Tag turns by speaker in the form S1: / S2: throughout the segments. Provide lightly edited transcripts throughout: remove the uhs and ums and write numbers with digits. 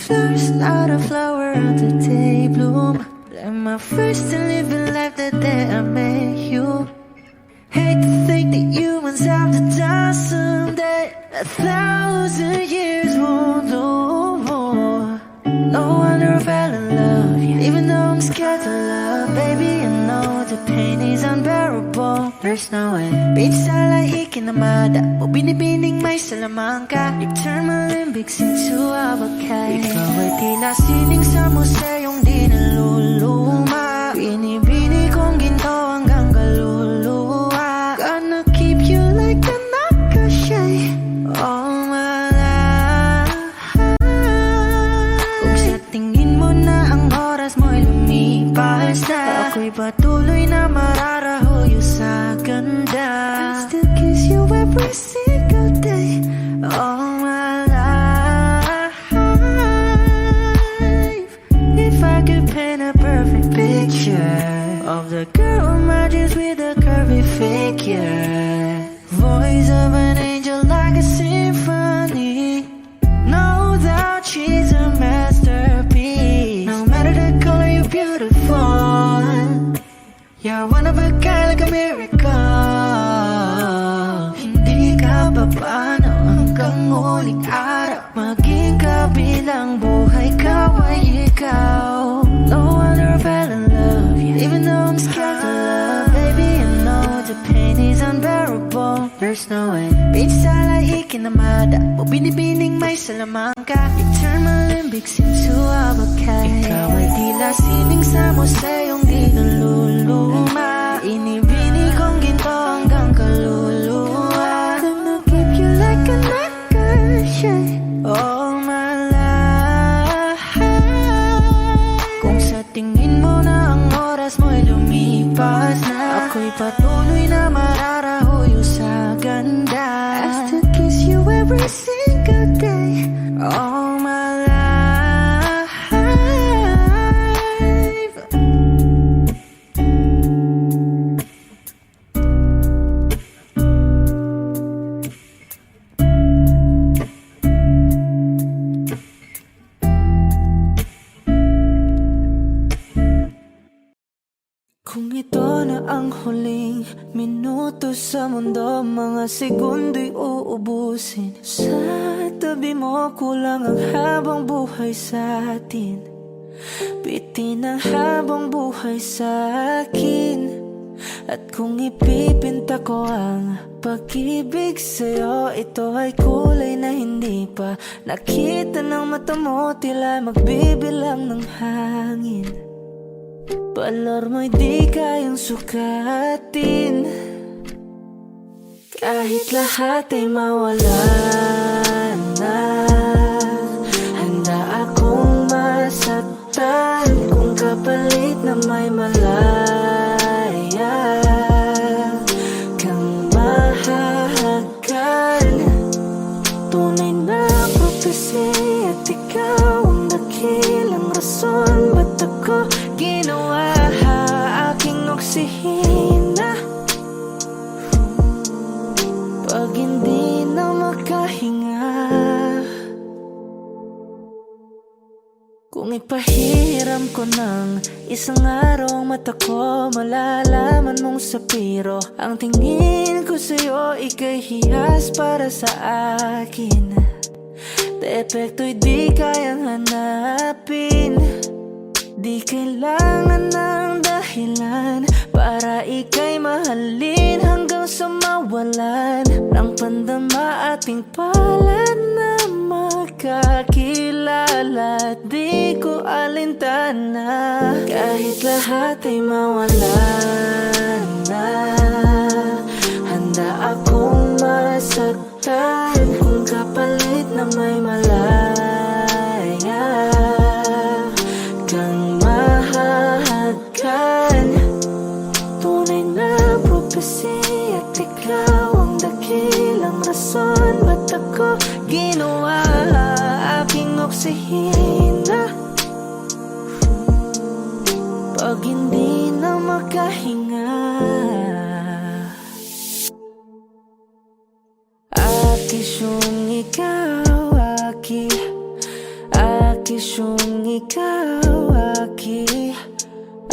S1: flowers, not a flower of the day bloom. Like my first to living life the day I met you. Hate to think that humans have to die someday. 1,000 years won't know more. No wonder I fell in love, yeah. Even though I'm scared to love, baby, I know the pain is unbearable. There's no way. Pinsala ikinamada mo binibining may salamangka. You turn my limbics into abakay. Ikaw ay tila sining sa museyong di naluluma. Binibini kong ginto hanggang kaluluwa. Gonna keep you like a nakashay all my life. Kung sa tingin mo na ang oras mo'y lumipas na, ako'y patuloy na mararahuyo sa ganda. I still kiss you every single day all my life. If I could paint a perfect picture of the girl in my dreams with a curvy figure, voice of an angel like a symphony, no doubt she's a masterpiece. No matter the color, you're beautiful. You're one of a kind, like a miracle. Hindi ka pa paano hanggang uling araw maging kabilang buhay ka ay ikaw. No wonder I fell in love, yeah. Even though I'm scared to love, baby, I know the pain is unbearable. There's no way. Pinsala ikinamada mo binibining may salamangka. You turn my limbics into abakay. Ikaw ay tila sining sa museyong di naluluma. Inibini kong ginto hanggang kaluluwa. Gonna keep you like a nakashay all my life. Kung sa tingin mo na ang oras mo'y lumipas na, ako'y patuloy na mararahuyo sa ganda. I still kiss you every single day all my life. Kung ito na ang huling minuto sa mundo, mga segundo'y uubusin. Sa tabi mo kulang ang habang buhay sa atin. Bitin ang habang buhay sa akin. At kung ipipinta ko ang pag-ibig sa'yo, ito ay kulay na hindi pa nakita ng mata mo, tila magbibilang ng hangin. Balor mo'y di kayang sukatin, kahit lahat ay mawala na. Handa akong masaktan kung kapalit na may malaya kang mahahagan. Tunay na prophecy at ikaw ang dakilang rason ba't ako ginawa aking oksihina. Pag hindi na makahinga, kung ipahiram ko ng isang araw ang mata ko, malalaman mong sapiro ang tingin ko sa'yo, ika'y hiyas para sa akin. Depekto'y di kayang hanapin, di kailangan ng dahilan para ika'y mahalin hanggang sa mawalan ng pandama ating palad na magkakilala. Di ko alintana kahit lahat ay mawalan na. Handa akong masaktan kung kapalit na may malaya kang mahahagan. Tunay na prophecy at ikaw ang dakilang rason ba't ako ginawa aking oksihina. Pag hindi na makahinga, Akis yung ikaw, Akisyong ikaw,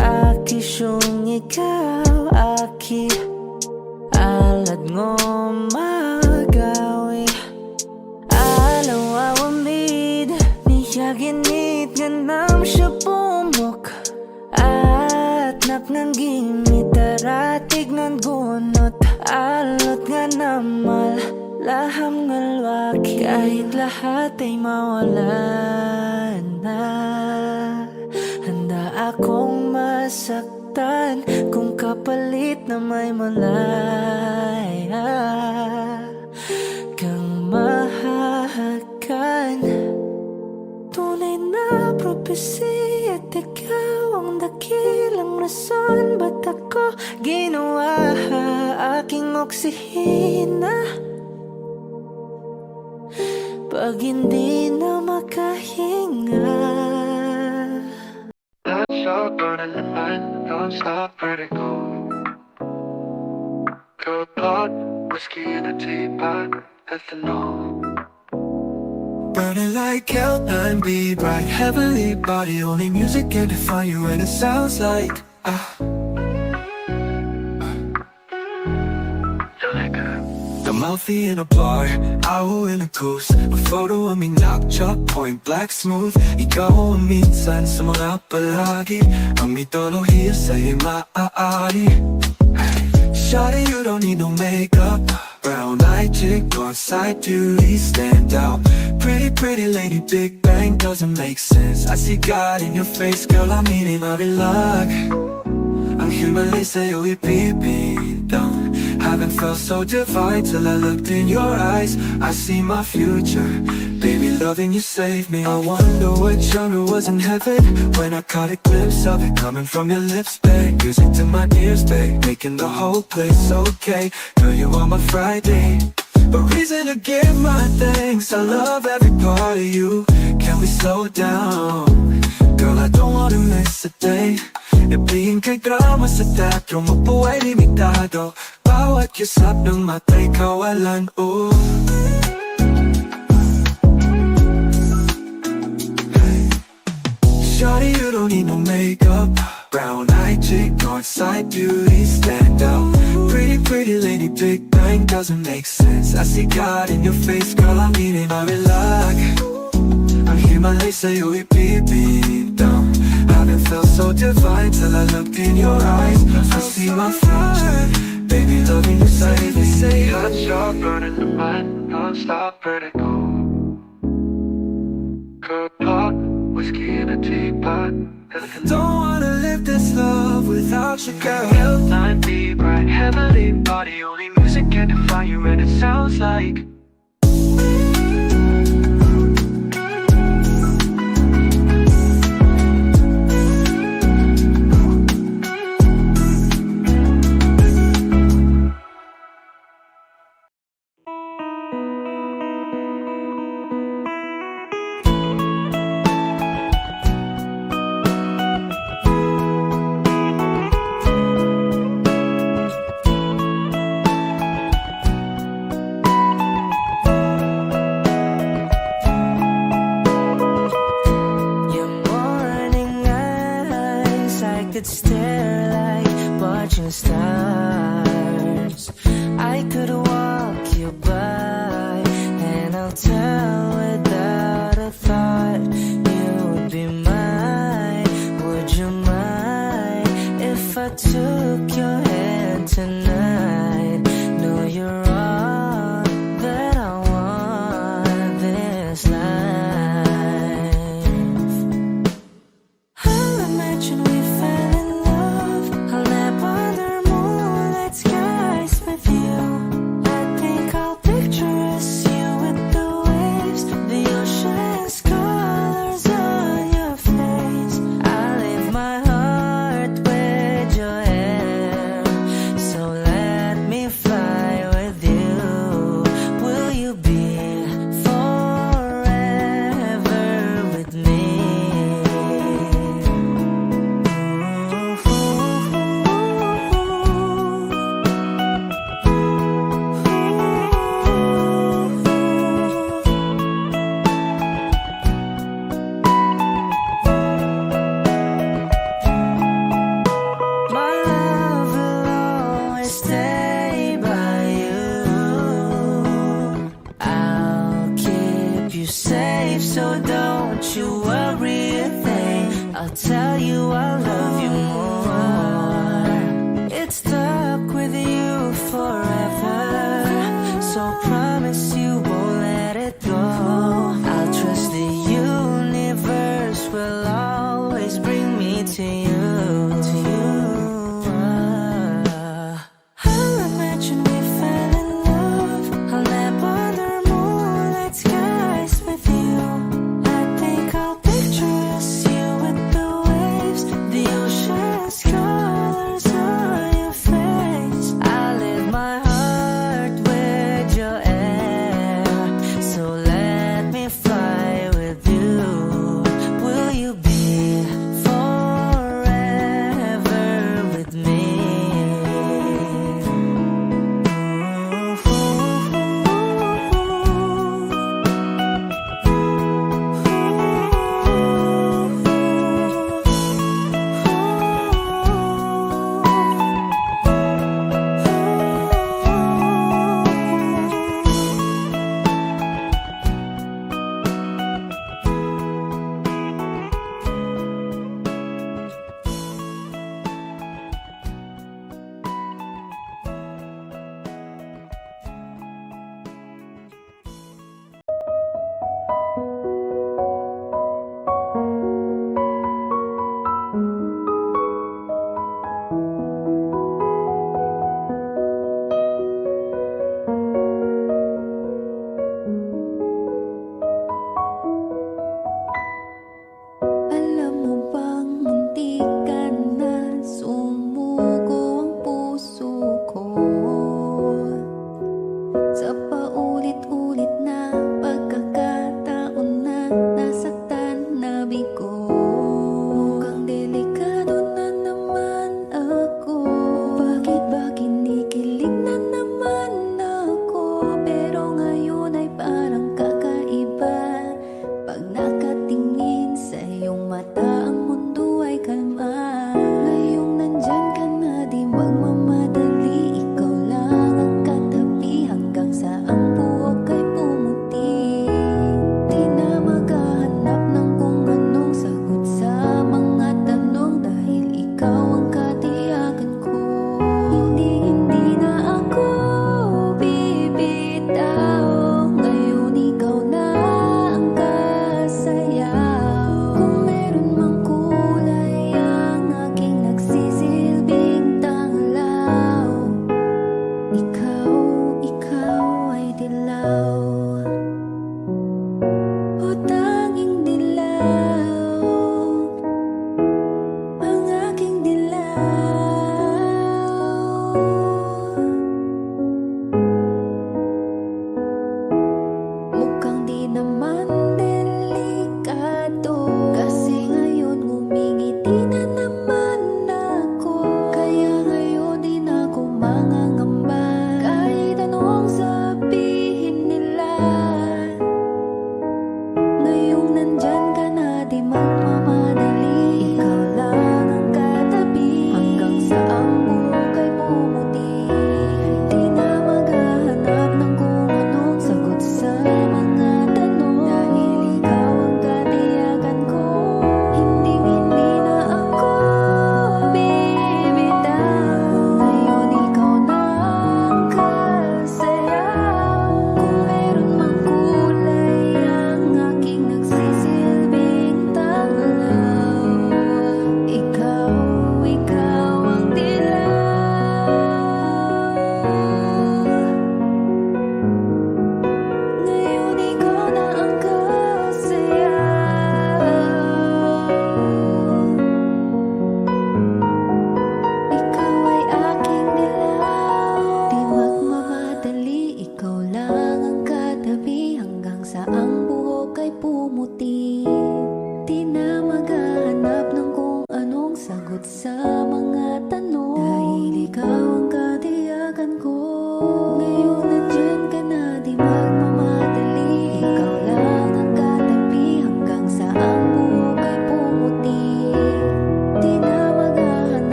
S1: Akisyong ikaw, alad ngo magawi alaw awamid niya ginit ganam siya pumok at naknanggimit taratig ng gunot alot nga namal laham ngalwaki kahit lahat ay mawala na handa akong masaktan kung kapalit na may malaya kang mahahagan. Tunay na propesya at ikaw ang dakilang rason ba't ako ginawa aking oksihina pag hindi na makahinga.
S2: That shot burning the night, don't stop, vertigo. Good pot, whiskey in a teapot, ethanol. Burning like L9B, bright heavenly body. Only music can define you, and it sounds like the mouthy in a bar, awo in a goose. A photo of me knock-chop, point black smooth. Ikaw ang minsan sa mga palagi ang mitolohiya sa'yo'y maaari. Shawty, you don't need no makeup. Brown-eyed chick, on side duty, stand out. Pretty lady, Big Bang doesn't make sense. I see God in your face, girl, I'm eating mabilag. Ang himalay sa'yo'y pipindang. Haven't felt so divine till I looked in your eyes. I see my future, baby, loving you saved me. I wonder what genre was in heaven when I caught a glimpse of it coming from your lips, babe. Music to my ears, babe, making the whole place okay. Girl, you are my Friday, a reason to give my thanks. I love every part of you. Can we slow down? Girl, I don't wanna miss a day. Ibigin kay drama sa teatro, mabuhay limitado. Bawat kisap ng mata'y kawalan, Shawty, you don't need no makeup. Brown-eyed chick, north-side beauty, stand out. Pretty lady, Big Bang doesn't make sense. I see God in your face, girl, I'm eating mabilag. Ang himalay sa'yo'y bibintang. Haven't felt so divine till I looked in your eyes. I see my future, baby, loving you safely. Say hot shot, burning the mind, non-stop vertigo. Good pot, whiskey in a teapot. Don't wanna live this love without you, girl. L9B, bright heavenly body. Only music can define you, and it sounds like
S1: could stare like watching stars. I could walk you by, and I'll tell without a thought you would be mine. Would you mind if I took your hand tonight? No, you're all that I want this life. I'll imagine we fell in love. don't you worry a thing. I'll tell you I love you more. It's stuck with you forever, so promise you won't let it go. I'll trust the universe will always bring me to you. I'll imagine we fell in love. I'll nap under moonlit skies with you. I think I'll picture us, you with the waves, the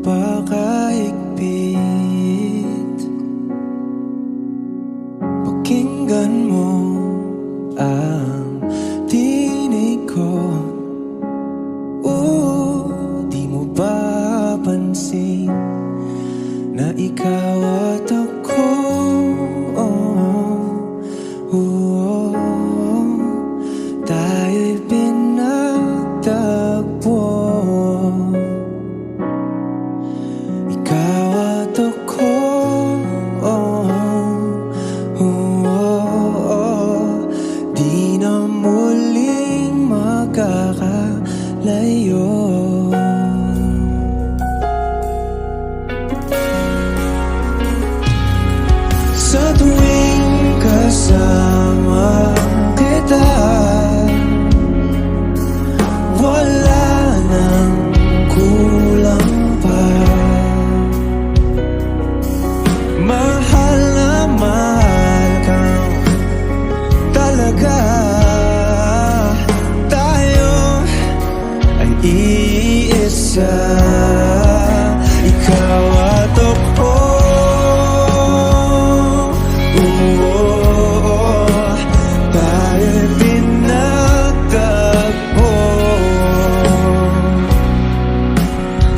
S3: napakahigpit. Pakinggan mo ang tinig ko. Di mo ba pansin na ikaw at ako? Tayo'y pinagtagpo. Ikaw at ako, di na muling makakalayo. Sa tuwing kasama kita, wala nang kulang pa. Mahal na mahal kang talaga. Tayo ay iisa, ikaw at ako. Tayo'y pinagtagpo.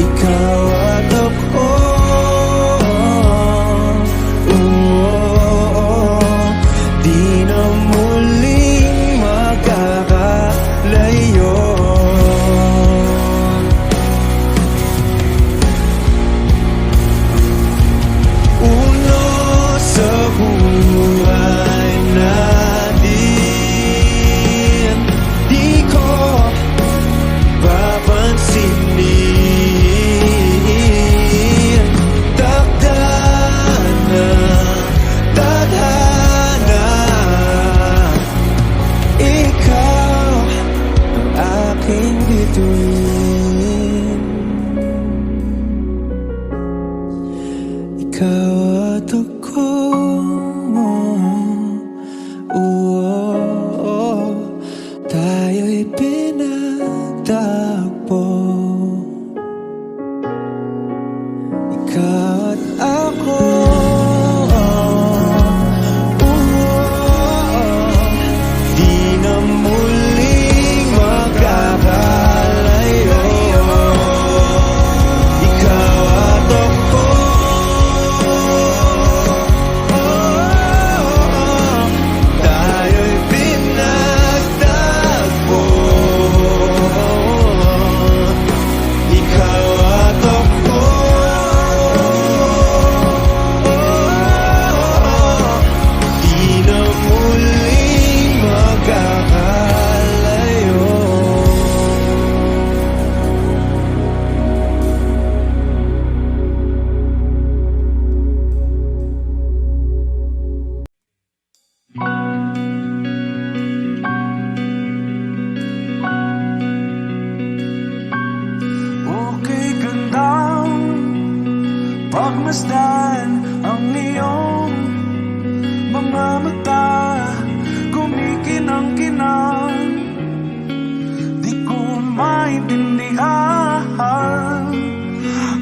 S3: Ikaw at ako. Di na muling makakalayo. Uno sa buhay natin, di ko papansinin. Takdana, tadhana, ikaw ang aking bituin. Ikaw at ako, tayo'y pinagtagpo. Ikaw at ako, di na muling makakalayo. Ikaw at ako, tayo'y pinagtagpo. Ikaw at ako, di na muling makakalayo. Okay gandang pagmasdan ang iyong mga mata, kumikinang-kinang. Di ko maintindihan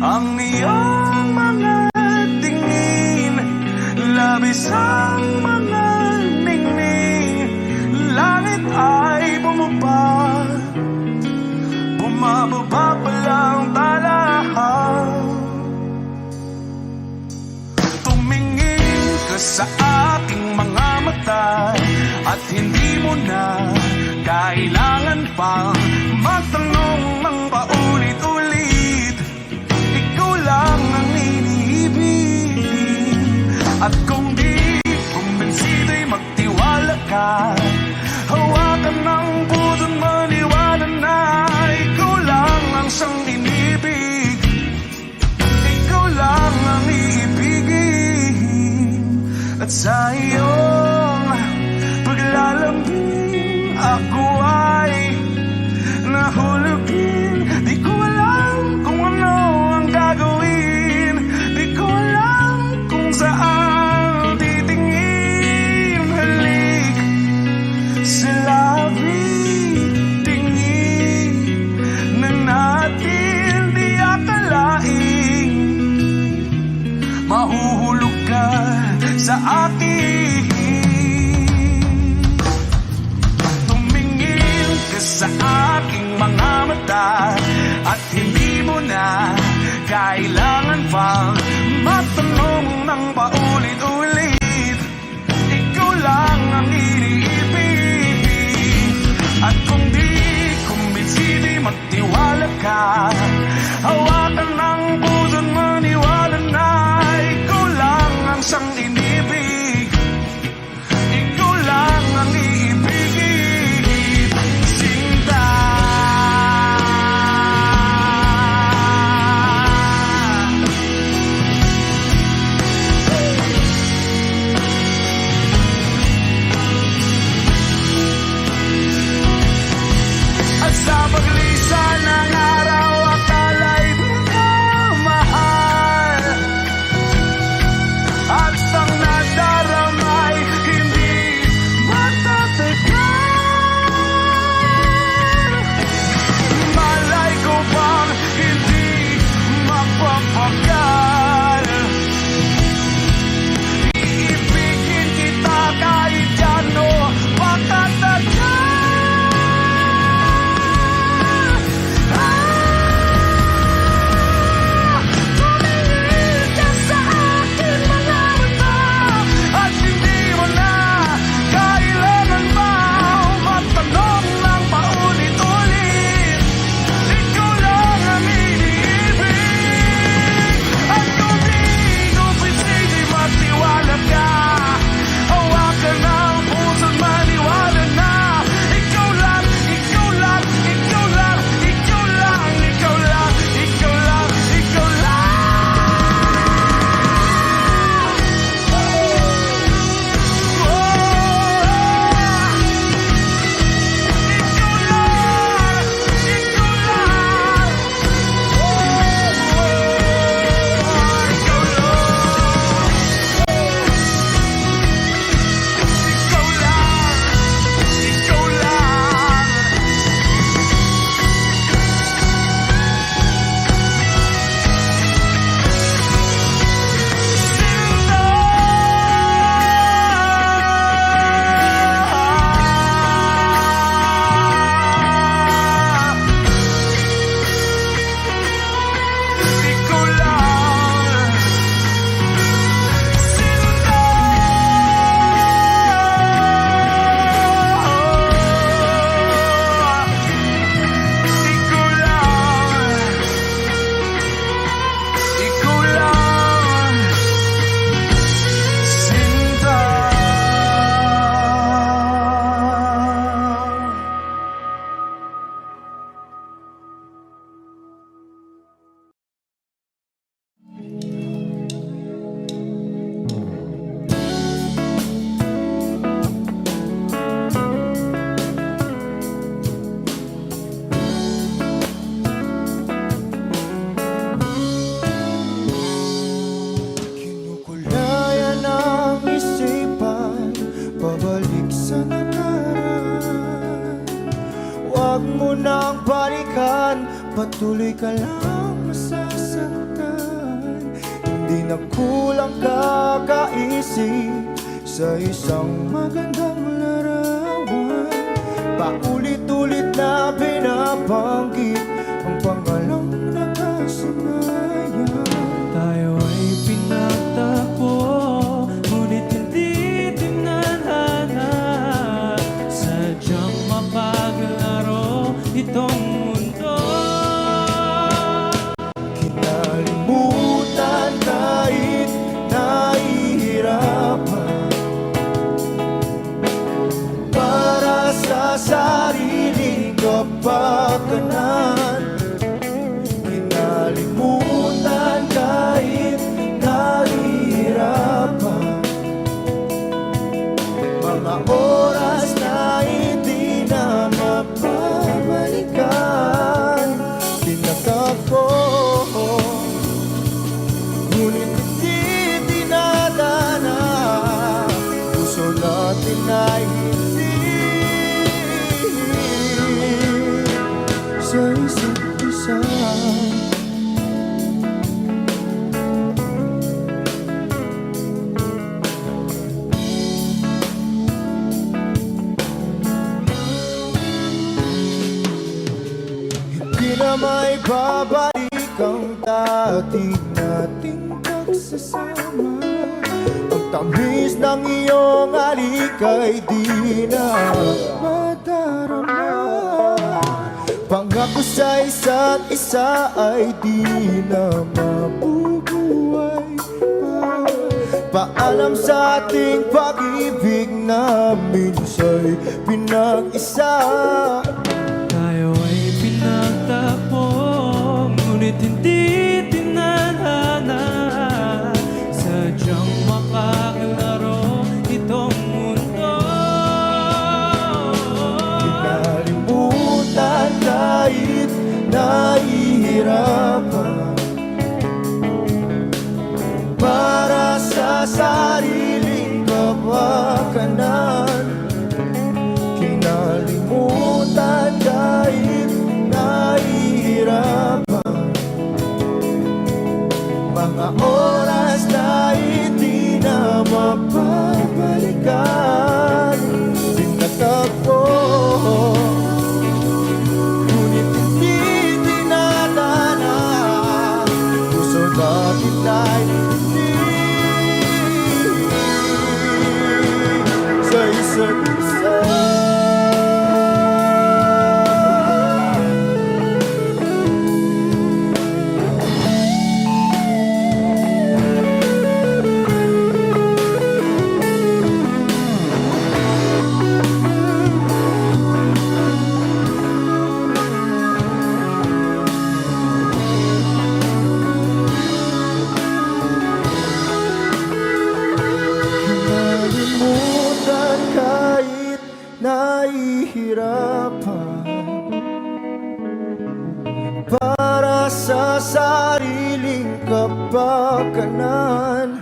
S3: ang iyong mga tingin, labis ang mga ningning. Langit ay bumaba, bumababa pa lang talahan. Tumingin ka sa aking mga mata, at hindi mo na kailangan pang magtanong ng paulit-ulit. Ikaw lang ang iniibig, at kung di kumbinsido'y magtiwala ka. Hawakan ng puso, maniwala na ikaw lang ang siyang inibig. Ikaw lang ang iibigin, at sa iyong paglalambing ako ay nahulugin. Di ko alam kung ano ang gagawin, di ko alam kung saan titingin. Halik sa labi, tingin na natin di akalain. mahuhulog ka sa akin. Tumingin ka sa aking mga mata at hindi mo na kailangan pang matanong ng paulit-ulit. Ikaw lang ang iniibig. At kung di kumbinsi, di magtiwala ka. Hawakan ng puso't maniwala na ikaw lang ang siyang inibig. Ikaw lang ang iibigin, Sinta. At sa paglisan ng araw, akala'y minamahal. At ang nadaramay, hindi matatagal. Malay ko bang hindi mapapagal. Iibigin kita kahit gano patatagal. Tumingin ka sa akin mga mata at hindi mo na kailangan pa matanong ng paulit-ulit. Ikaw lang ang iniibig. At kung di kumbinsi, di magtiwala ka. Hawakan ang puso't maniwala na ikaw lang, ikaw lang, ikaw lang, ikaw lang, ikaw lang, ikaw lang, ikaw lang.
S4: Kinukulayan ang isipan, pabalik sa nakaraan. Huwag mo nang balikan, patuloy ka lang masasaktan. Hindi na kulang kakaisip sa isang magandang larawan. Paulit-ulit na binabanggit ang pangalang nakasanayan.
S5: Tayo ay pinagtagpo, ngunit hindi tinadhana. Sadyang mapaglaro itong mundo.
S4: Kinalimutan kahit nahihirapan, para sa sariling kapakanan. ating pagsasama. Ang tamis ng iyong halik ay di na madarama. Pangako sa isa't isa ay di na mabubuhay pa. Paalam sa ating pag-ibig na minsa'y pinag-isa.
S5: Tayo ay pinagtagpo, ngunit hindi tinadhana. Sadyang makakalaro itong mundo.
S4: Kinalimutan kahit nahihirapan, para sa sariling kapakanan. Kinalimutan kahit nahihirapan, mga oras na hindi na mapabalikan. Pinatagpo, ngunit hindi dinadana. Puso natin ay hindi sa isa't isa. Kinalimutan kahit nahihirapan, para sa sariling kapakanan.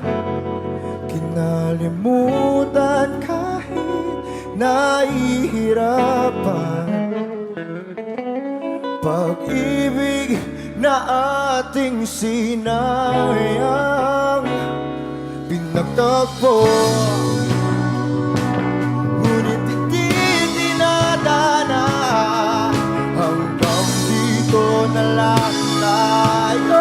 S4: Kinalimutan kahit nahihirapan, pag-ibig na ating sinayang. Pinagtagpo, ngunit hindi dinadana. Hanggang dito na lang tayo.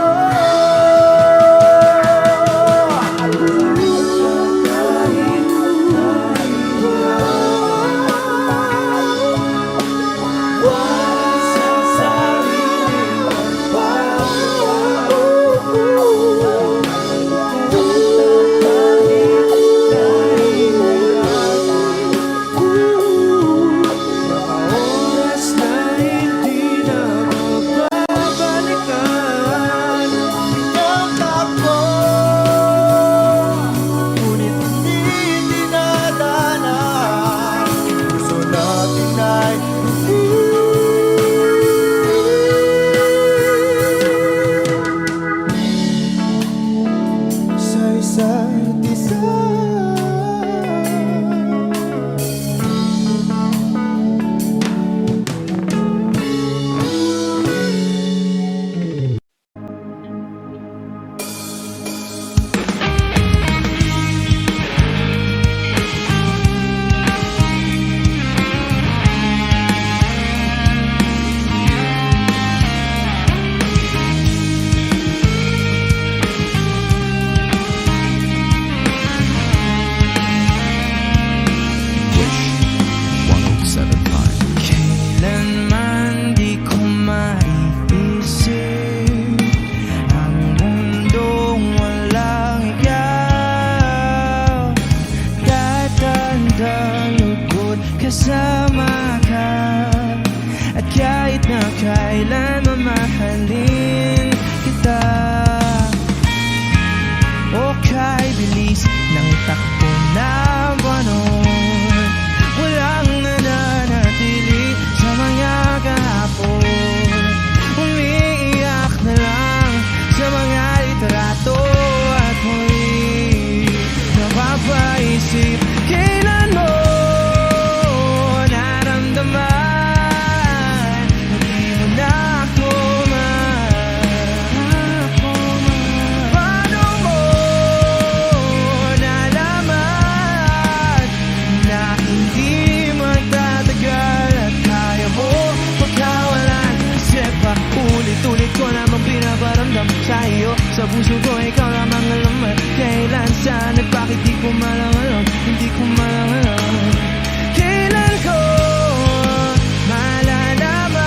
S5: lamang alam at kailan saan at bakit di ko malang alam, hindi ko malang alam. Kailan ko malalaman,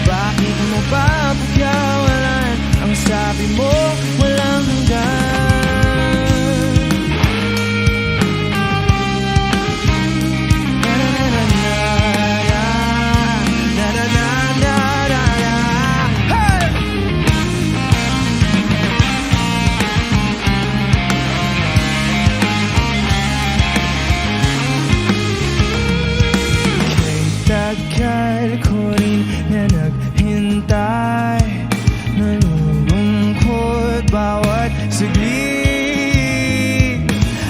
S5: bakit mo pa pagkawalan ang sabi mo walang hanggan. Tagal ko rin na naghintay, nalulungkot bawat saglit.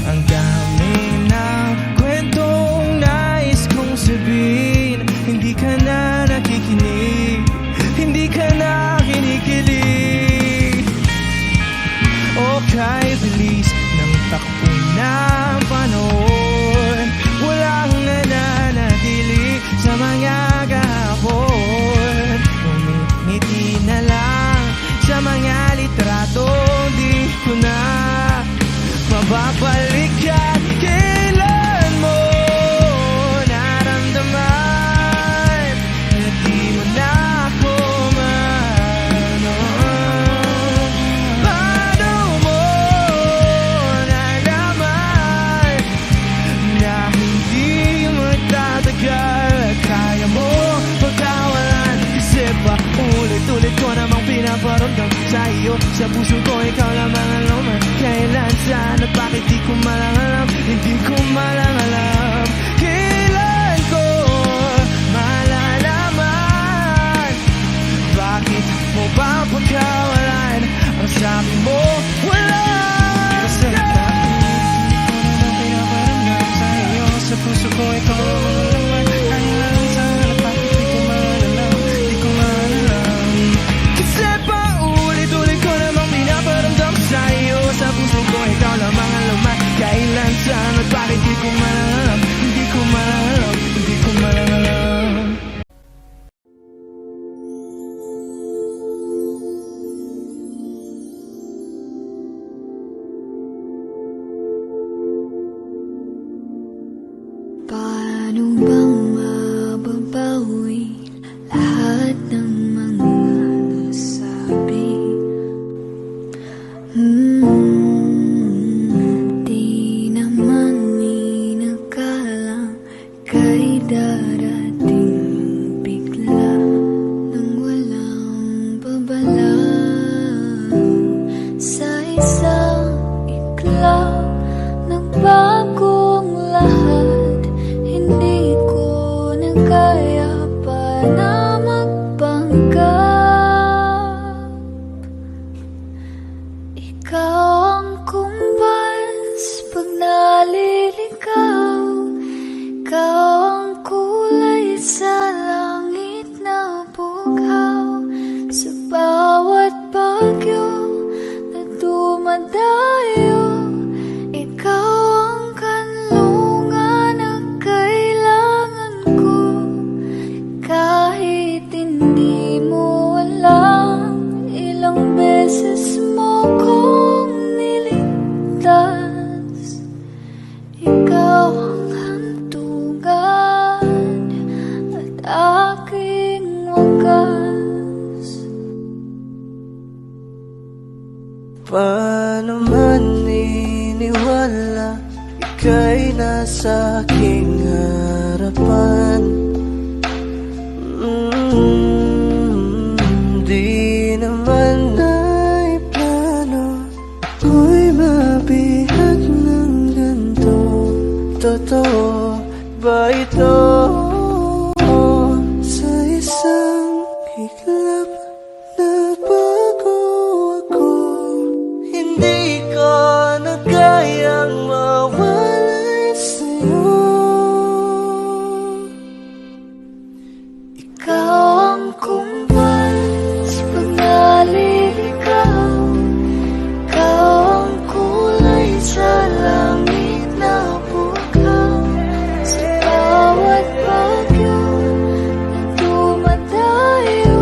S5: Ang dami ng kwentong nais kong sabihin, hindi ka na nakikinig, hindi ka na kinikilig. O kay bilis ng takbo ng panahon, walang nananatili sa mga kahapon. Ngumiti na lang sa mga litrato, di ko na mababalikan. Kailan mo naramdaman na di mo na ako manon? Paano mo nalaman na hindi magtatagal at kaya mo pagkawalan? Kasi ba ulit-ulit ko namang pinaparamdam sa iyo, sa puso ko ikaw lamang alam at kailan saan at bakit di ko malang alam, hindi ko malang alam. Kailan ko malalaman, bakit mo ba pagkawalan ang sabi mo wala? Kasi bakit di ko naman pinaparamdam sa iyo, sa puso ko ikaw lamang alam at kailan saan at bakit di ko malang alam, di ko malang alam. Kasi pa ulit-ulit ko namang pinaparamdam sa iyo, sa puso ko ikaw lamang alam at kailan saan at bakit di ko malang alam, hindi ko malang alam, hindi ko malang alam.
S6: Paano bang mababawi lahat ng mga nasabi? Di naman inakalang kay darating bigla nang walang babala. Sa isang iklaw nagbagong lahat, hindi ko na kaya pa na magpanggap. Ikaw ang kumbas pag naliligaw, ikaw ang kulay sa langit na bughaw. Sa bawat bagyo na dumadayo, ikaw ang kanlungan na kailangan ko. Kahit hindi mo alam, ilang beses mo kong niligtas. Ikaw ang hantungan at aking wagas.
S1: Paano man iniwala, ika'y nasa aking harapan. Di naman naiplano, ako'y mabihag ng ganito. Totoo ba ito? Sa isang iglap nabago ako, hindi ko na kayang mawalay sa'yo.
S6: Ikaw ang kumbas pag naliligaw, ikaw ang kulay sa langit na bughaw. Sa bawat bagyo na dumadayo,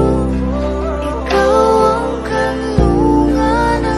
S6: ikaw ang kanlungan na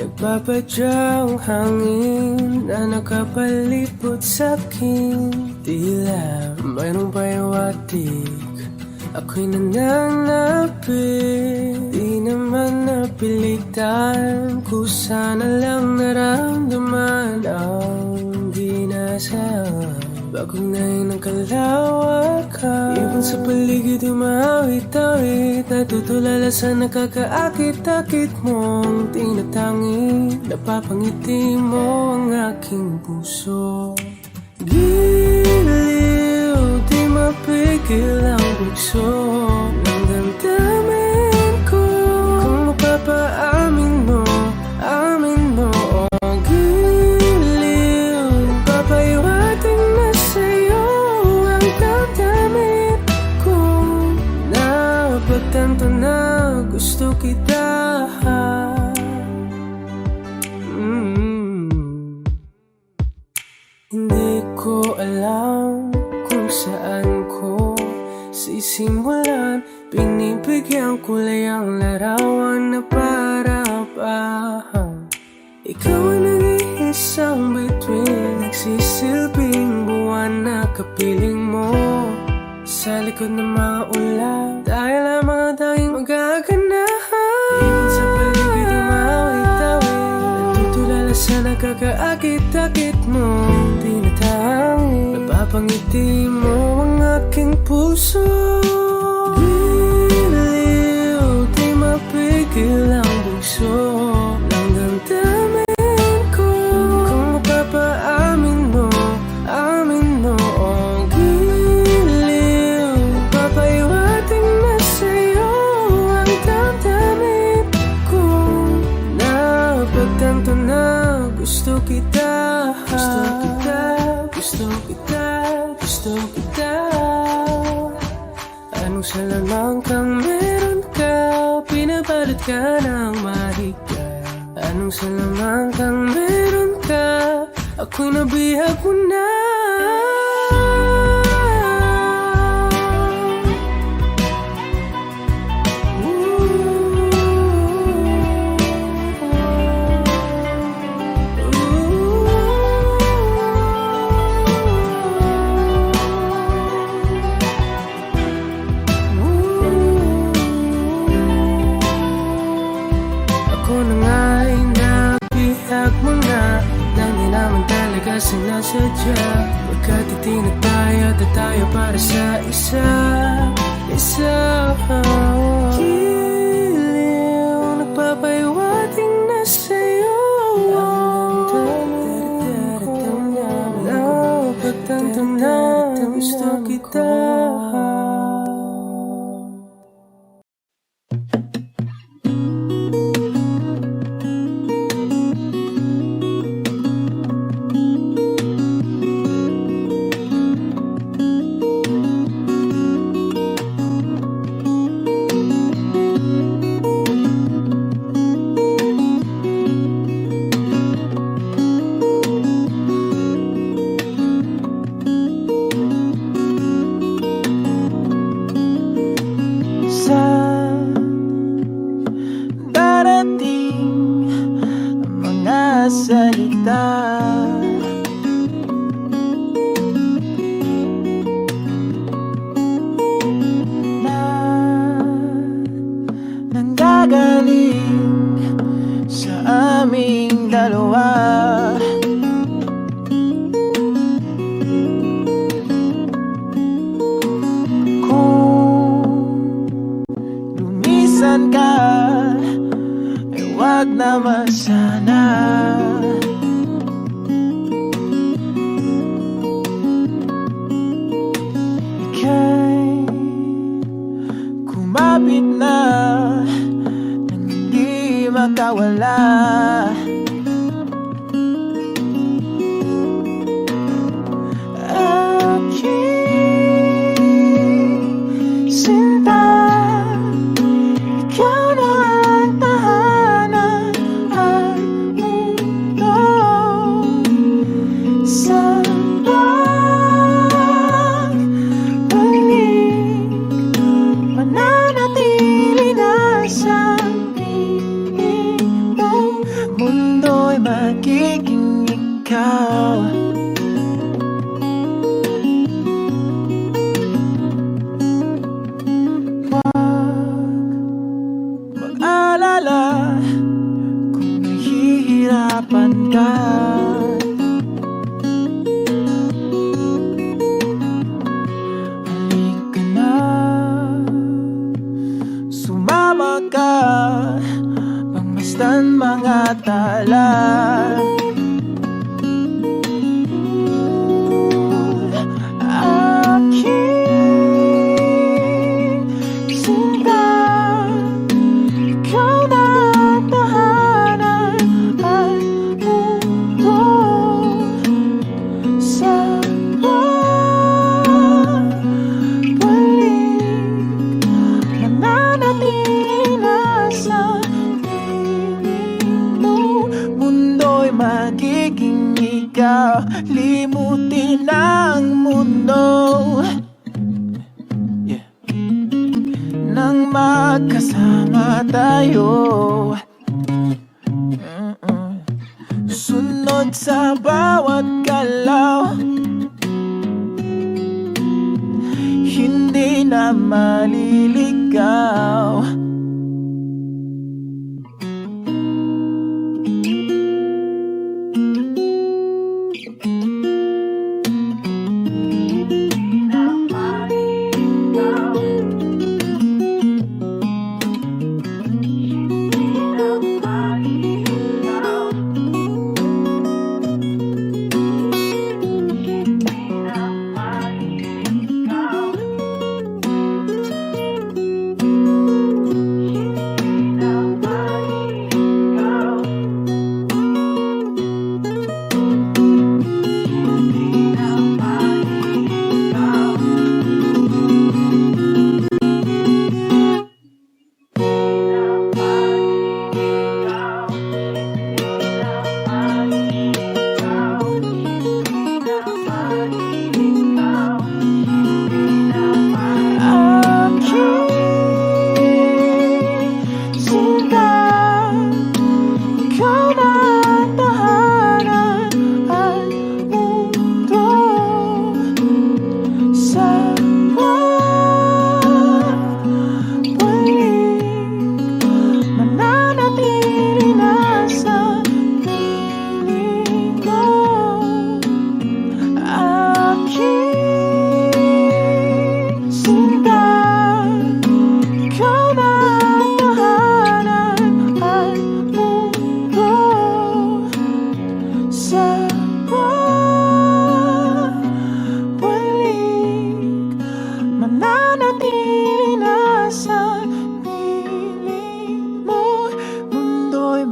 S5: Nagpapadyang hangin na nakapalipot sa'kin. Tila mayroong payawatig, ako'y nananapit. Di naman napilitan, kusana lang naramdaman ang ginasaan. Bagong nahin ng kalawakan, ibon sa paligid umawit-awit. Natutulala sa nakakaakit-akit mong tinatangi. Napapangiti mo ang aking puso. Giliw, di mapigil ang bugso ng damdamin ko. Kung mapapaamin mo, amin mo. Oh, giliw, papahiwating na sa'yo ang damdamin ko. Napagtanto na gusto kita. Hindi ko alam kung saan ko sisimulan. Binibigyan ko lang ang larawan na para-pahan. Ikaw ang nag-iisang bituin, nagsisilbing buwan na kapiling mo. Sa likod ng mga ulan, tayo lamang ang tanging magaganahan. Ibon sa paligid umawit-awit, natutulala sa nakakaakit-akit mo. Napapangiti mo ang aking puso. Giliw, di mapigil ang bugso ng damdamin ko. Kung mapapaamin mo, amin mo. Oh, giliw, papahiwating na sa'yo ang damdamin ko. Napagtanto na gusto kita. Gusto kita, gusto kita, gusto kita. Anong salamang kang meron ka, pinabalot ka ng mahika. Anong salamang kang meron ka, ako'y nabihag mo na. Sinasadya, pagkatitinag tayo at tayo para sa isa. Giliw, nagpapahiwating na sa'yo ang damdamin ko. Napagtanto na gusto kita. magkasama tayo. Sunod sa bawat galaw, hindi na maliligaw.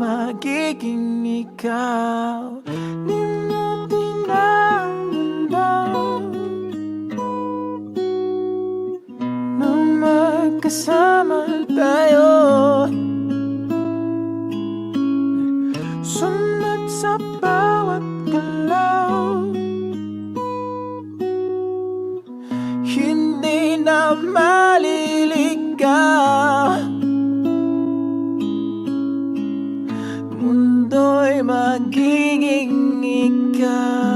S5: Magiging ikaw, di mo tinamdaman na magkasama tayo. Sunod sa bawat galaw, hindi na maliligaw. Mundo'y magiging ikaw.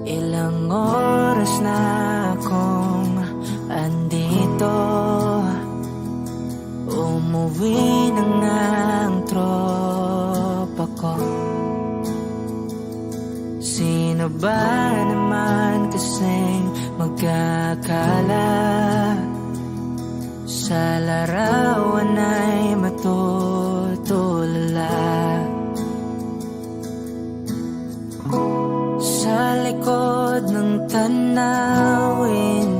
S1: Ilang oras na akong andito, umuwi na nga ang tropa ko. Sino ba naman kasing magkakala sa larawan ay matutulala? Sa likod ng tanawin,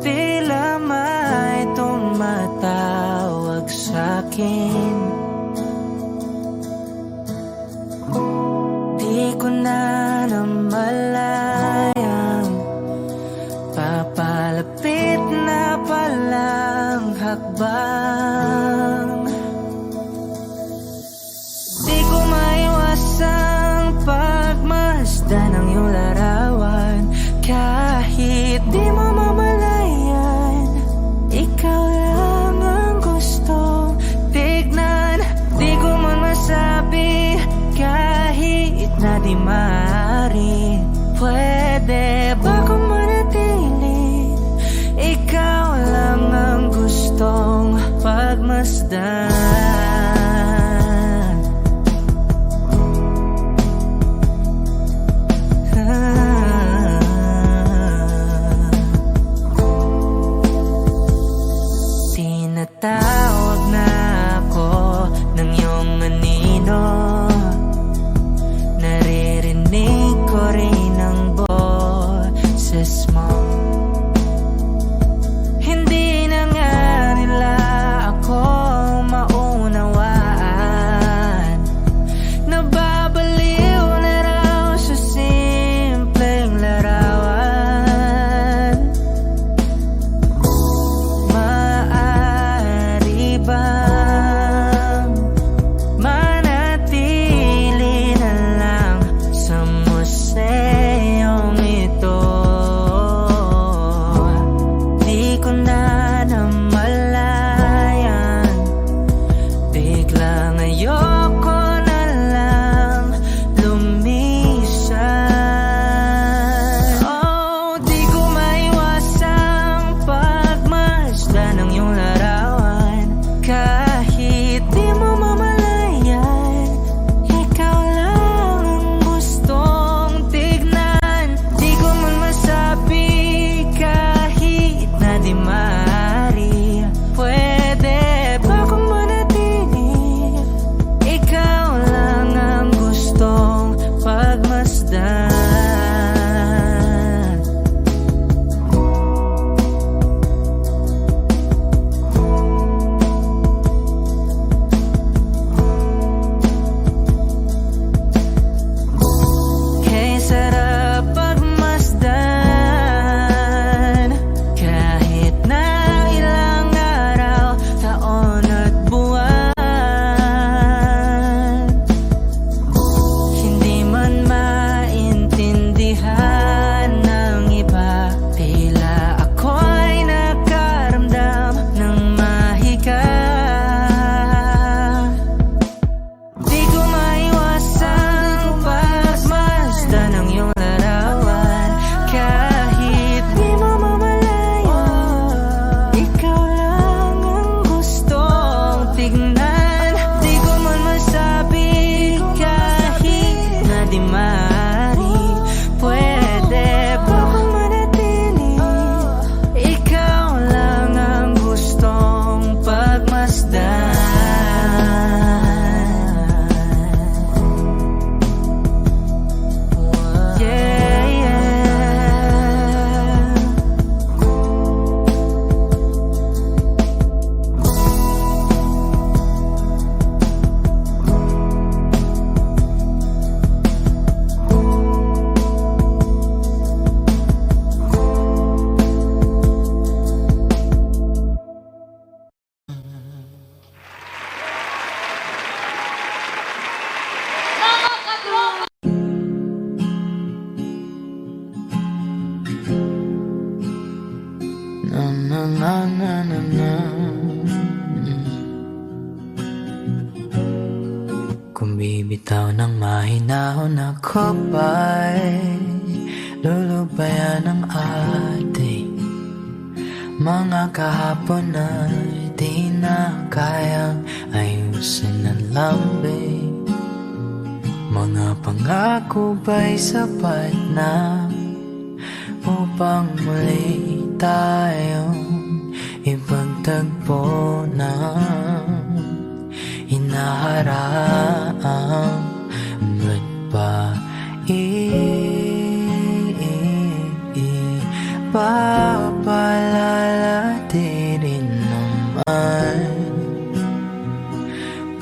S1: tila may tumatawag sa'kin. Di ko na namalayang papalapit na palang hakbang. Di ko maiwasang pagmasdan ng iyong larawan. Kahit di mo mamalayan, ikaw lang ang gusto tignan. Di ko man masabi kahit na di maaari. Pwede ba kung manatili? Ikaw lang ang gustong pagmasdan. Tinatawag na ako ng iyong anino, naririnig ko rin ang boses Nang mahinahon ako ba'y lulubayan ng ating mga kahapon ay di na kayang ayusin ng lambing. Mga pangako ba'y sapat na upang muli tayong ipagtagpo ng hinaharap? Ba't ba papalala rin naman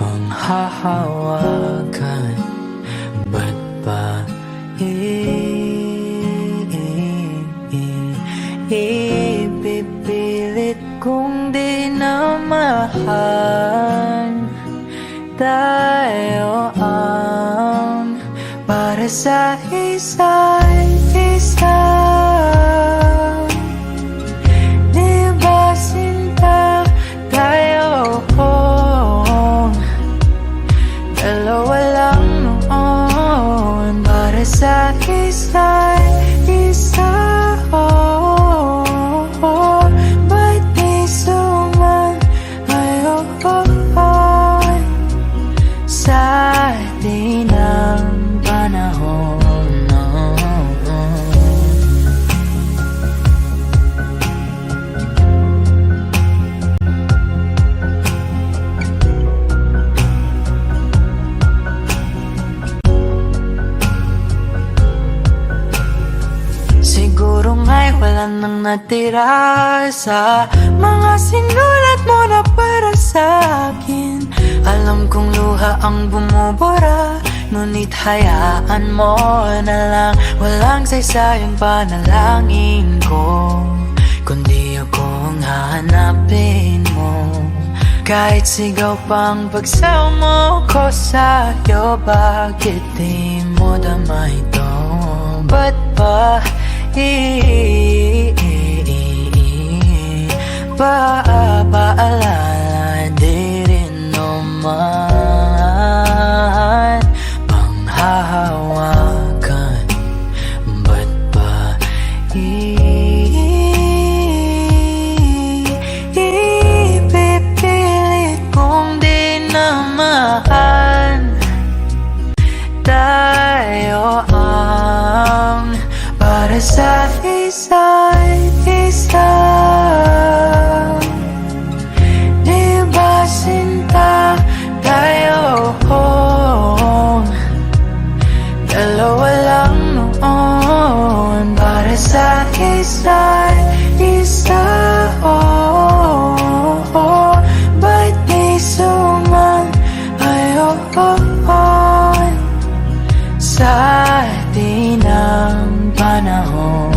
S1: panghahawakan? Ba't ba ipipilit kong di na mahal? Tayo ang para sa isa't isa. Di ba sinta tayo? Dalawa lang noon para sa isa't isa. Ba't di sumayon sa di ng panahon? Siguro nga'y wala nang natira sa mga sinulat mo na para sa akin. Alam kong luha ang bumubura, ngunit hayaan mo na lang. Walang saysayang panalangin ko, kundi ako ang hahanapin mo. Kahit sigaw pang pagsamo ko sa'yo, bakit di mo dama ito? Ba't ba paalala di rin naman panghahawakan? Ba't ba ipipilit kong di na mahal? Tayo ang para sa isa't isa. Di ba sinta tayo? Dalawa lang noon para sa isa't isa. Ba't di sumayon sa di ng panahon?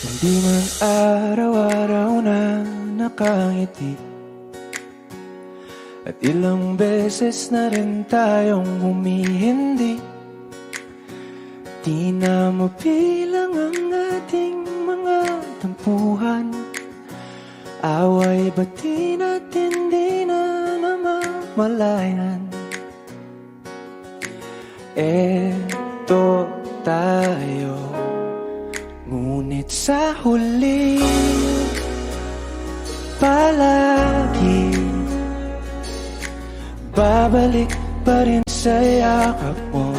S5: Hindi man araw-araw na nakangiti, at ilang beses na rin tayong humihindi. Di na mabilang ang ating mga tampuhan. Away ba't di natin di na namamalayan? Eto tayo, ngunit sa huli palagi babalik pa rin sa yakap mo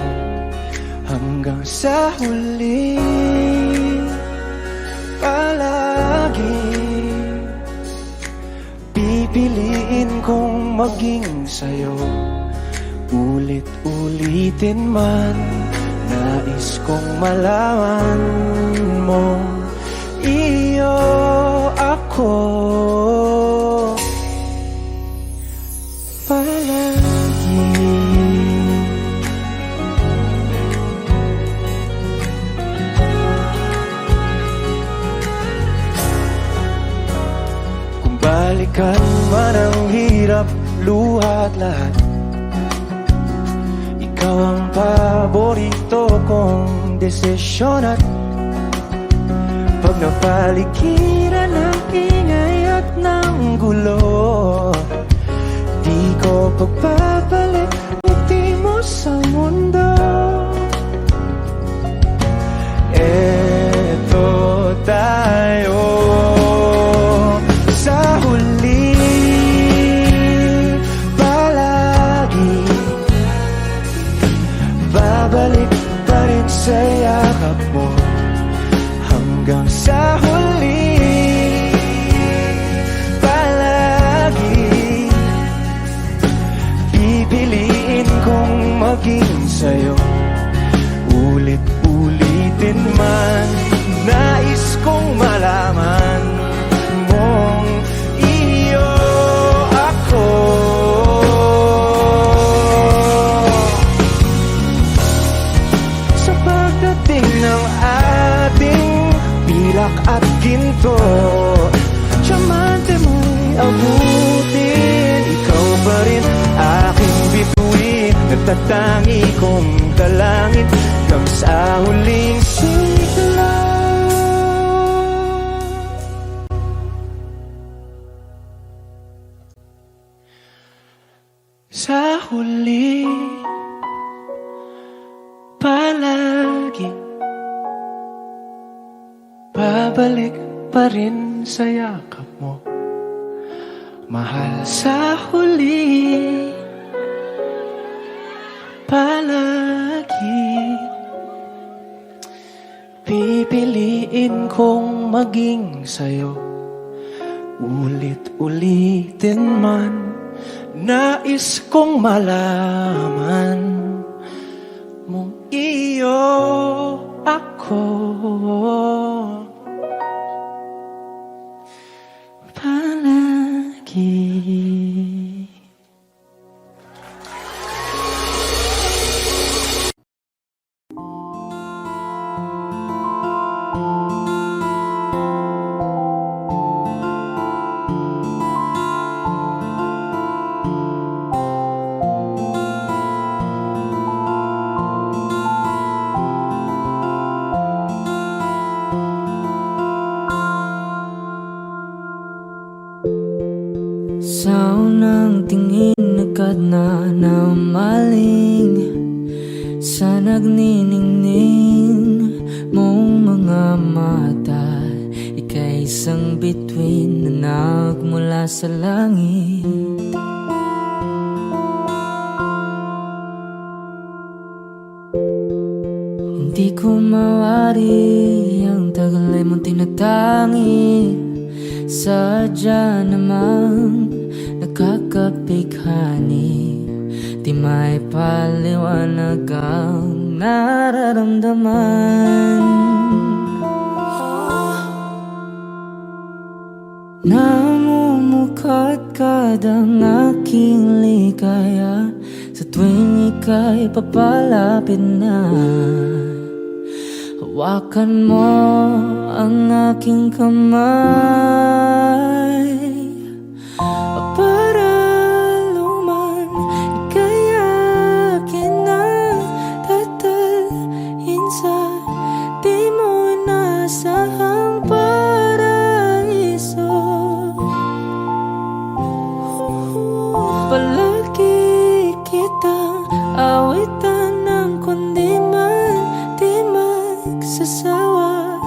S5: hanggang sa huli. palagi pipiliin kong maging sa'yo. Ulit-ulitin man, nais kong malaman mo, iyo ako palagi. Kung balikan man ang hirap, luha at lahat, ikaw ang paborito kong desisyon. At pag napaligiran ng ingay at ng gulo, di ko pagbabalik ngiti mo sa mundo. Eto tayo sa huli, palagi babalik pa rin sa yakap mo. Hanggang sa huli, palagi pipiliin kong maging sa'yo. Ulit-ulitin man, nais kong malaman mong iyo ako. Sa pagdating ng ating pilak at ginto, tiyamante mo'y abutin. Ikaw pa rin aking bituin, nagtatangi kong dalangin hanggang sa huling sigla. Sa huli, palagi babalik pa rin sa yakap mo, mahal. Sa huli, palagi pipiliin kong maging sa'yo. Ulit-ulitin man, nais kong malaman mong iyo ako palagi.
S1: Sa unang tingin agad na namaling sa nagniningning mong mga mata. Ika'y isang bituin na nagmula sa langit. Hindi ko mawari ang tagal ay mong tinatangi. Sadya namang nakakapighani, di may paliwanag ang nararamdaman. Namumukadkad ang aking ligaya sa tuwing ika'y papalapit na. Hawakan mo ang aking kamay para luman ika'y akin na tatalhin sa di mo inasahang paraiso. Palagi kitang awitan ng kundi man di magsasawa.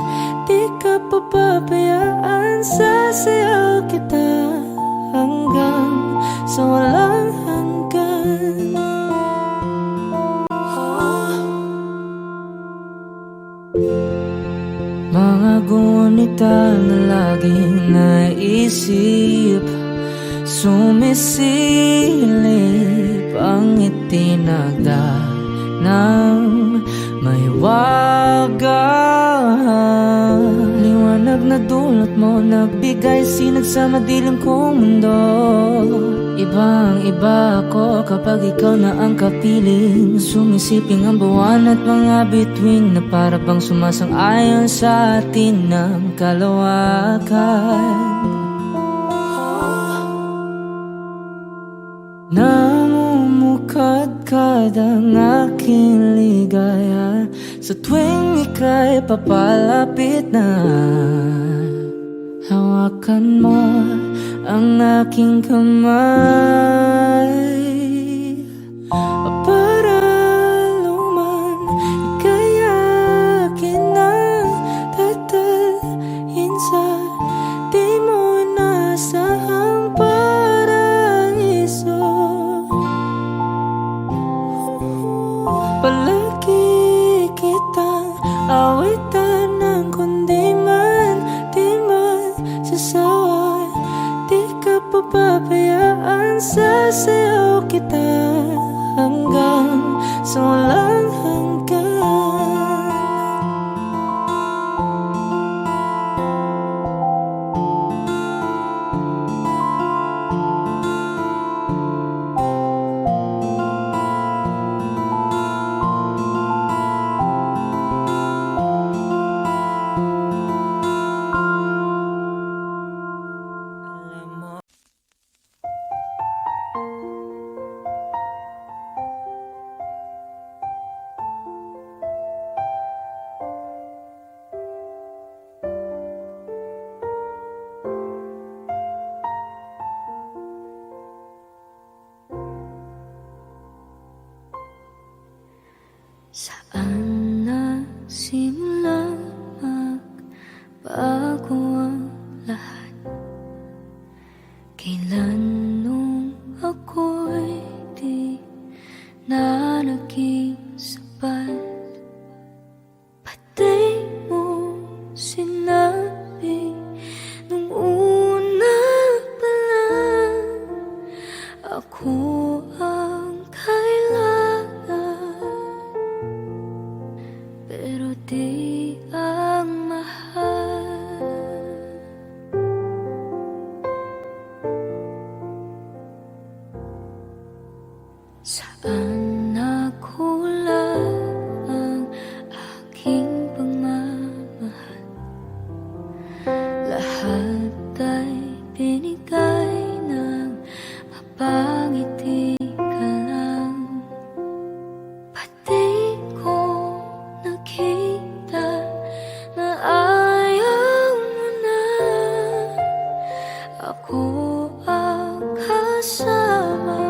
S1: Di ka papabayaan, sasayaw kita Mga gunita na laging naisip, sumisilip ang itinagda ng may wagang liwanag na dulot mo, nagbigay sinag sa madilim kong mundo. Ibang-iba ako kapag ikaw na ang kapiling, sumisiping ang buwan at mga bituin na para bang sumasang-ayon sa atin ng kalawakan. Namumukadkad ang aking ligaya sa tuwing ika'y papalapit na. Hawakan mo ang aking kamay para luman ika'y akin ang tatalhin sa di mo nasahang paraiso. Palagi kitang awitan ng kundi man di man sasawa. Di ka papabayaan, sasayaw kita hanggang sa walang hanggan. Saan nagsimula magbago ang lahat? Kailan nung ako'y di na naging sapat? Pati mo sinabi nung una pa lang ako ang kailangan, pero di ang mahal. Saan nakulang ang aking pagmamahal? Lahat ay binigay ng mapangiti ka lang. Pati ko nakita na ayaw mo na ako ang kasama,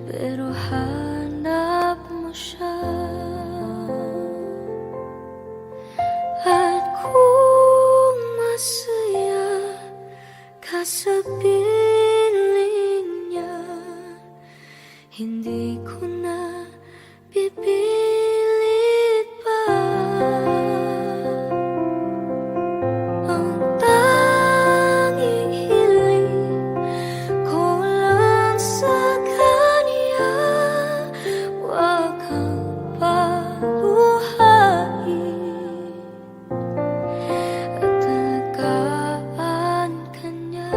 S1: pero hanap mo siya. At kung masaya ka sa piling niya, hindi ko na pipilit pa. Ang tanging hiling ko lang sa kanya, wag kang paluhain at alagaan ka niya.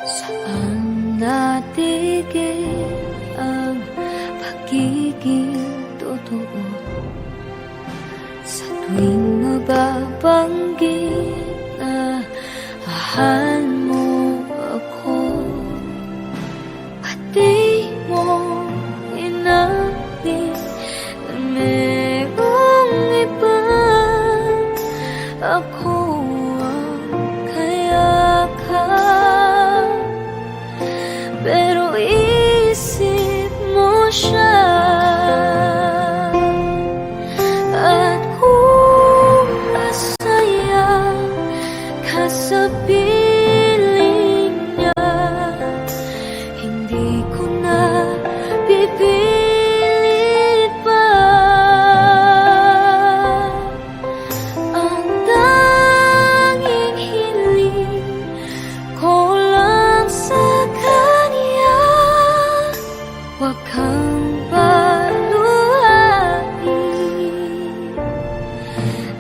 S1: Saan natigil ang pagiging totoo? Sa tuwing mababanggit na mahal mo ako, pati mo inamin na merong iba. Ako ang kayakap, pero isip mo siya. At kung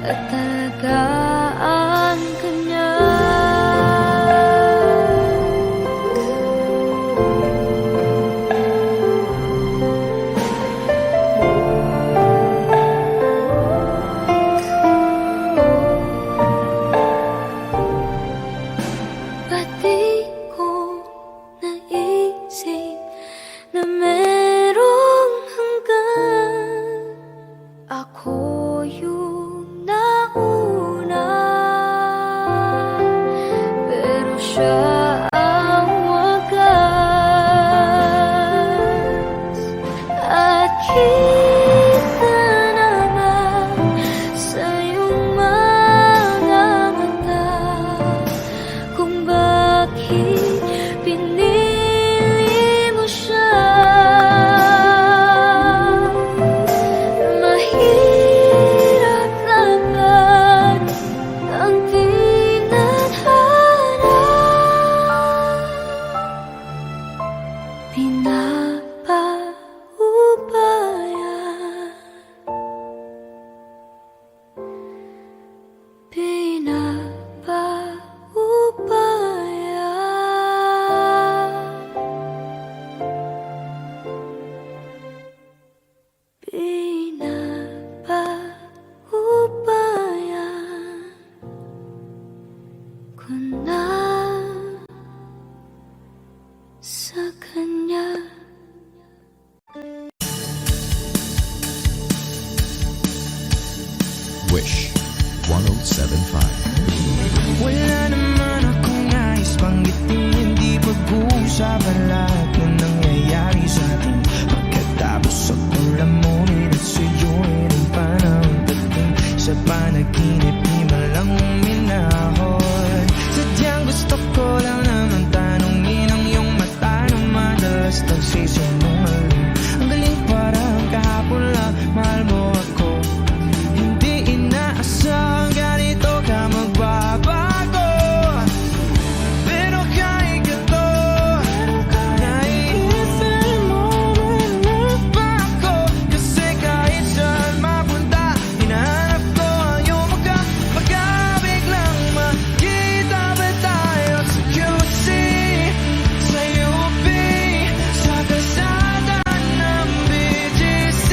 S6: at talagaan ka niya. Pati ko naisip na merong hanggan, ako yung nauna, pero siya ang wagas. At kita naman sa iyong mga mata kung bakit pinili mo siya. Mahirap laban ang tinadhana, pinapaubaya, pinapaubaya. Pinapaubaya ko na sa kanya.
S7: Wish 1075.
S5: Wala naman akong nais banggitin, hindi pag-uusapan lahat ng nangyayari sa atin. Pagkatapos ako lamunin at suyuin ang panahon dating sa panaginip, di man lang uminahon. Sadyang gusto ko lang naman tanungin ang iyong mata na madalas nagsisinungaling. Ang galing parang kahapon lang, mahal mo ako. Hindi inaasang ganito ka magbabago, pero kahit ganito, naiisip mo man ba ako? Kasi kahit saan mapunta, hinahanap ko ang iyong mukha. Baka biglang makita ba tayo sa QC, sa UP, sa kalsada ng BGC?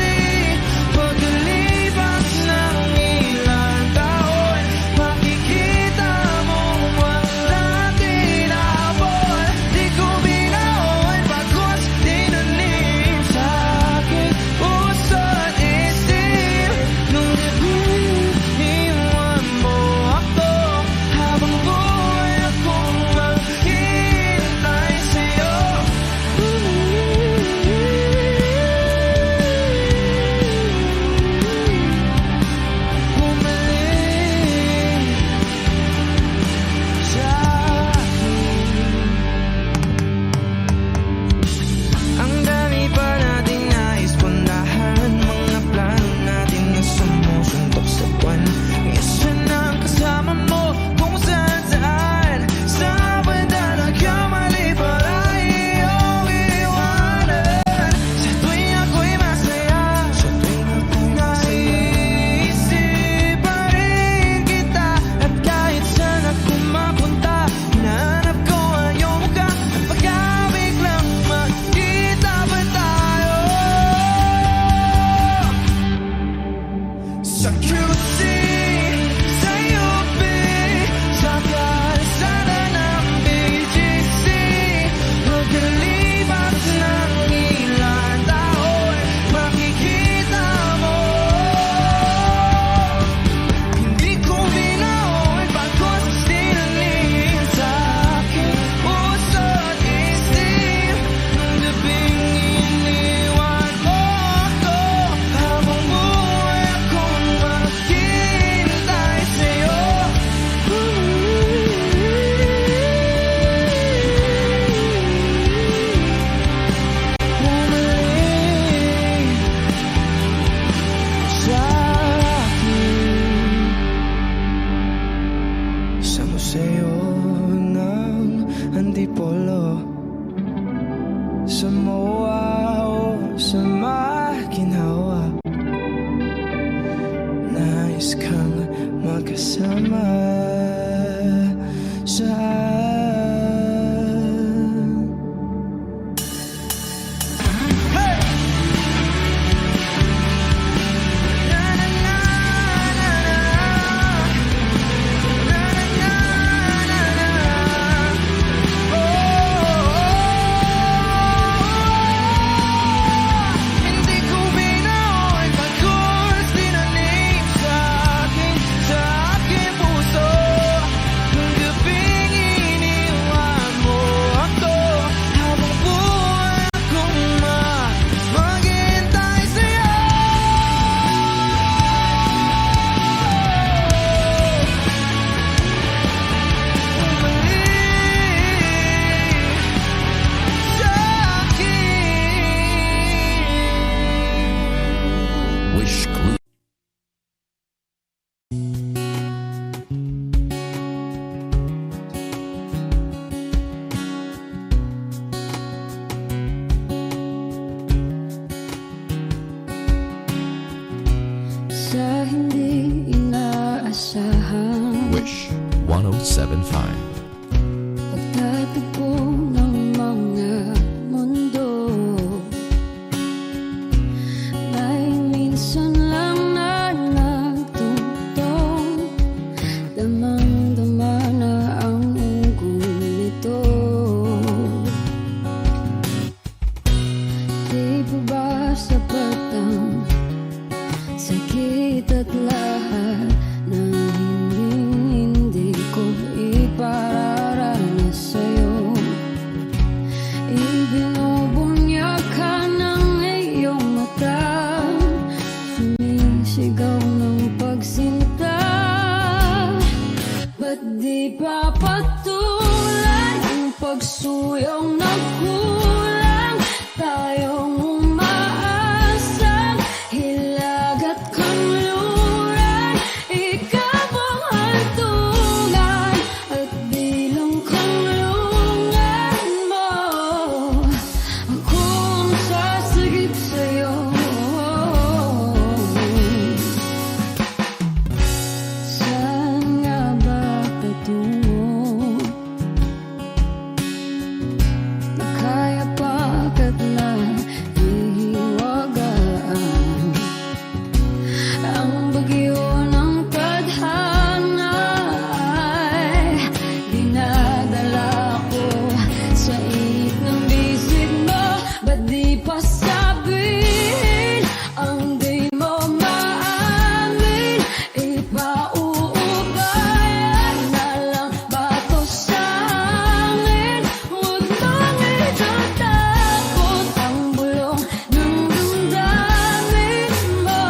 S5: magkasama saan. Hindi ko binaon pagkulas dinaling sa aking puso. Nung gabing iniwan mo ako, habang buhay akong maghihintay sa'yo.
S7: Wish Glue.
S6: Sa hindi inaasahan
S7: Wish 1075.
S6: pagtatagpo ng mga mundo, may minsan lang na nagtutong, damang-dama na ang unggoy nito. Di ba ba sapat ang sakit at lahat ng hindi ko ipararanas sa'yo? Ibinubunyag ka ng iyong mata, sumisigaw ng pagsinta. Ba't di pa patulan ang pagsuyong nagkulang? Tayong umaasang hilag at kanluran, ikaw ang hantungan at bilang kanlungan mo. Akong sasagip sa'yo. Saan nga ba patungo? Kaya pagkat nahihiwagaan ang bagyo ng tadhana ay dinadala ko sa init ng bisig mo. Ba't di pa sabihin ang di mo maamin? Ipauubayan na lang ba to sa akin? Huwag nang itatakot ang bulong ng damdamin mo.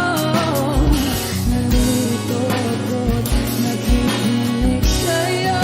S6: Nalilito ako't nakikinig sa'yo.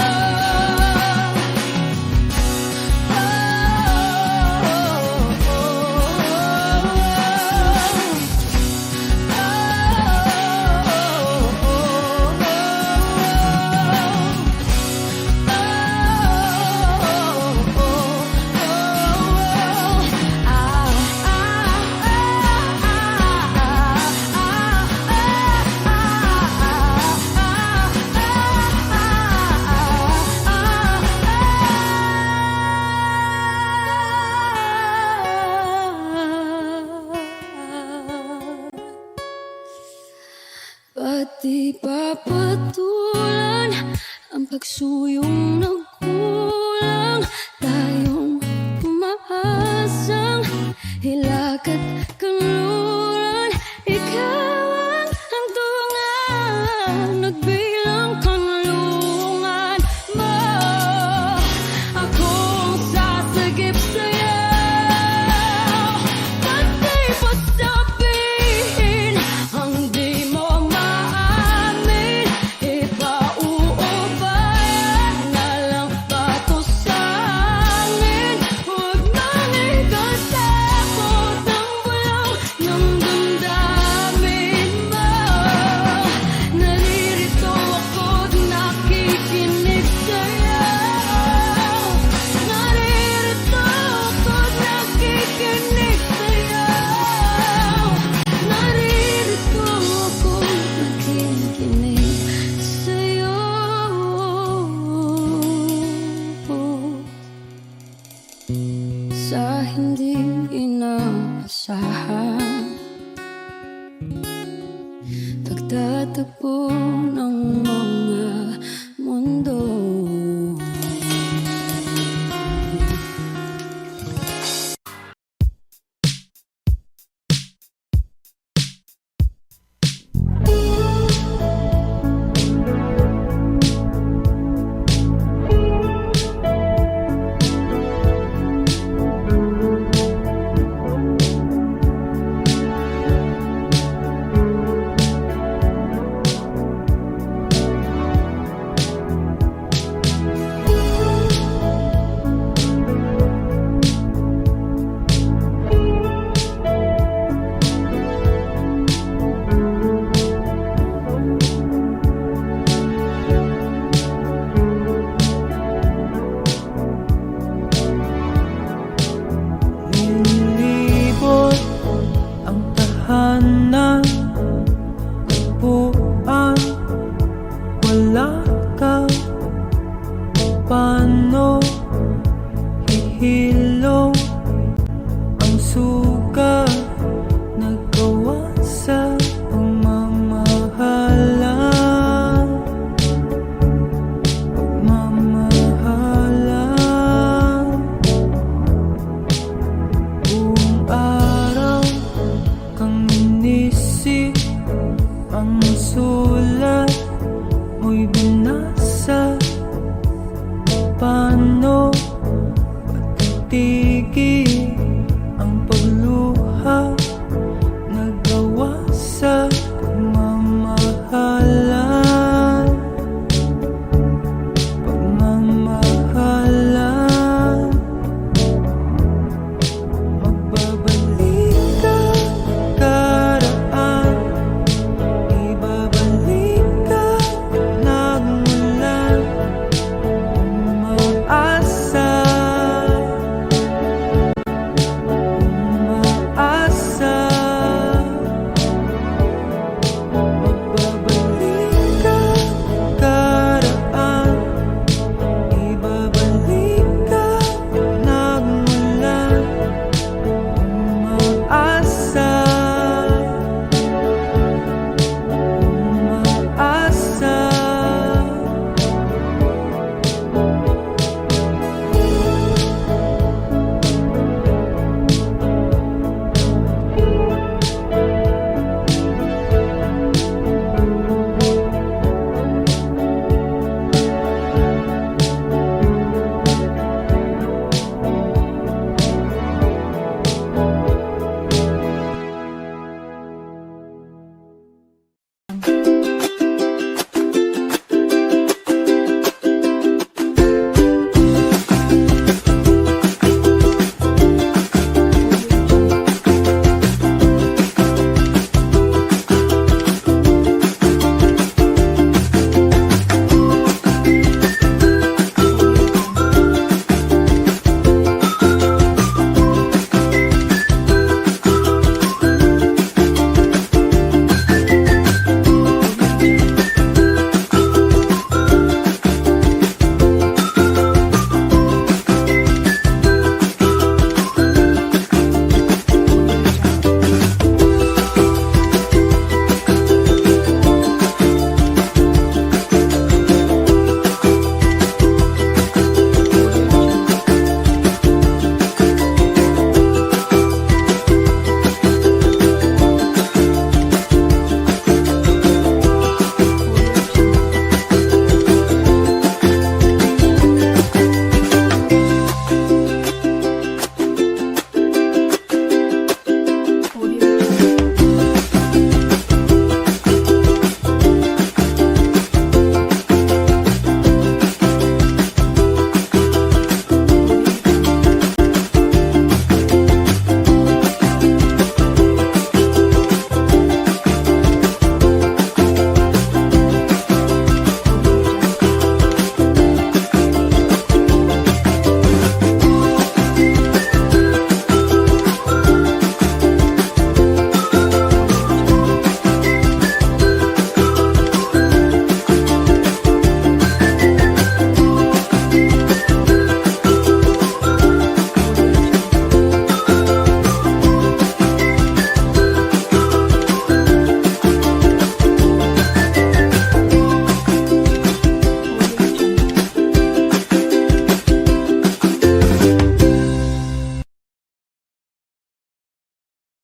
S6: Ba't di pa patulan ang pagsuyong nagkulang? Tayong umaasang hilag at kanluran, ikaw ang hantungan at bilang kanlungan mo. Akong sasagip sa'yo. Ba't di pa sabihin ang di mo maamin? Ipauubayan na lang ba to sa akin? Huwag nang itatakot ang bulong ng damdamin mo. Naririto ng